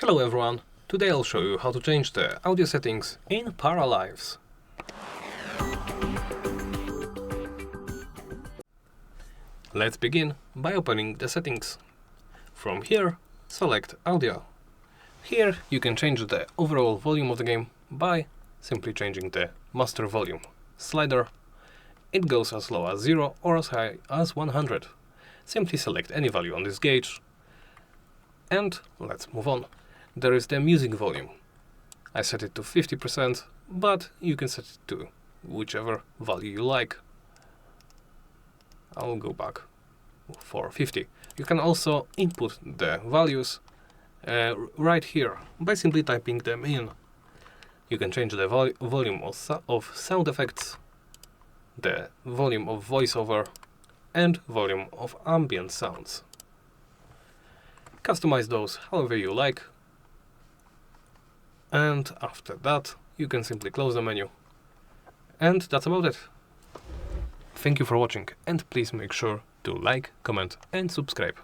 Hello everyone, today I'll show you how to change the audio settings in Paralives. Let's begin by opening the settings. From here, select Audio. Here you can change the overall volume of the game by simply changing the master volume slider. It goes as low as 0 or as high as 100. Simply select any value on this gauge. And let's move on. There is the music volume. I set it to 50%, but you can set it to whichever value you like. I'll go back for 50. You can also input the values right here by simply typing them in. You can change the volume of sound effects, the volume of voiceover, and volume of ambient sounds. Customize those however you like. And after that, you can simply close the menu. And that's about it. Thank you for watching, and please make sure to like, comment and subscribe.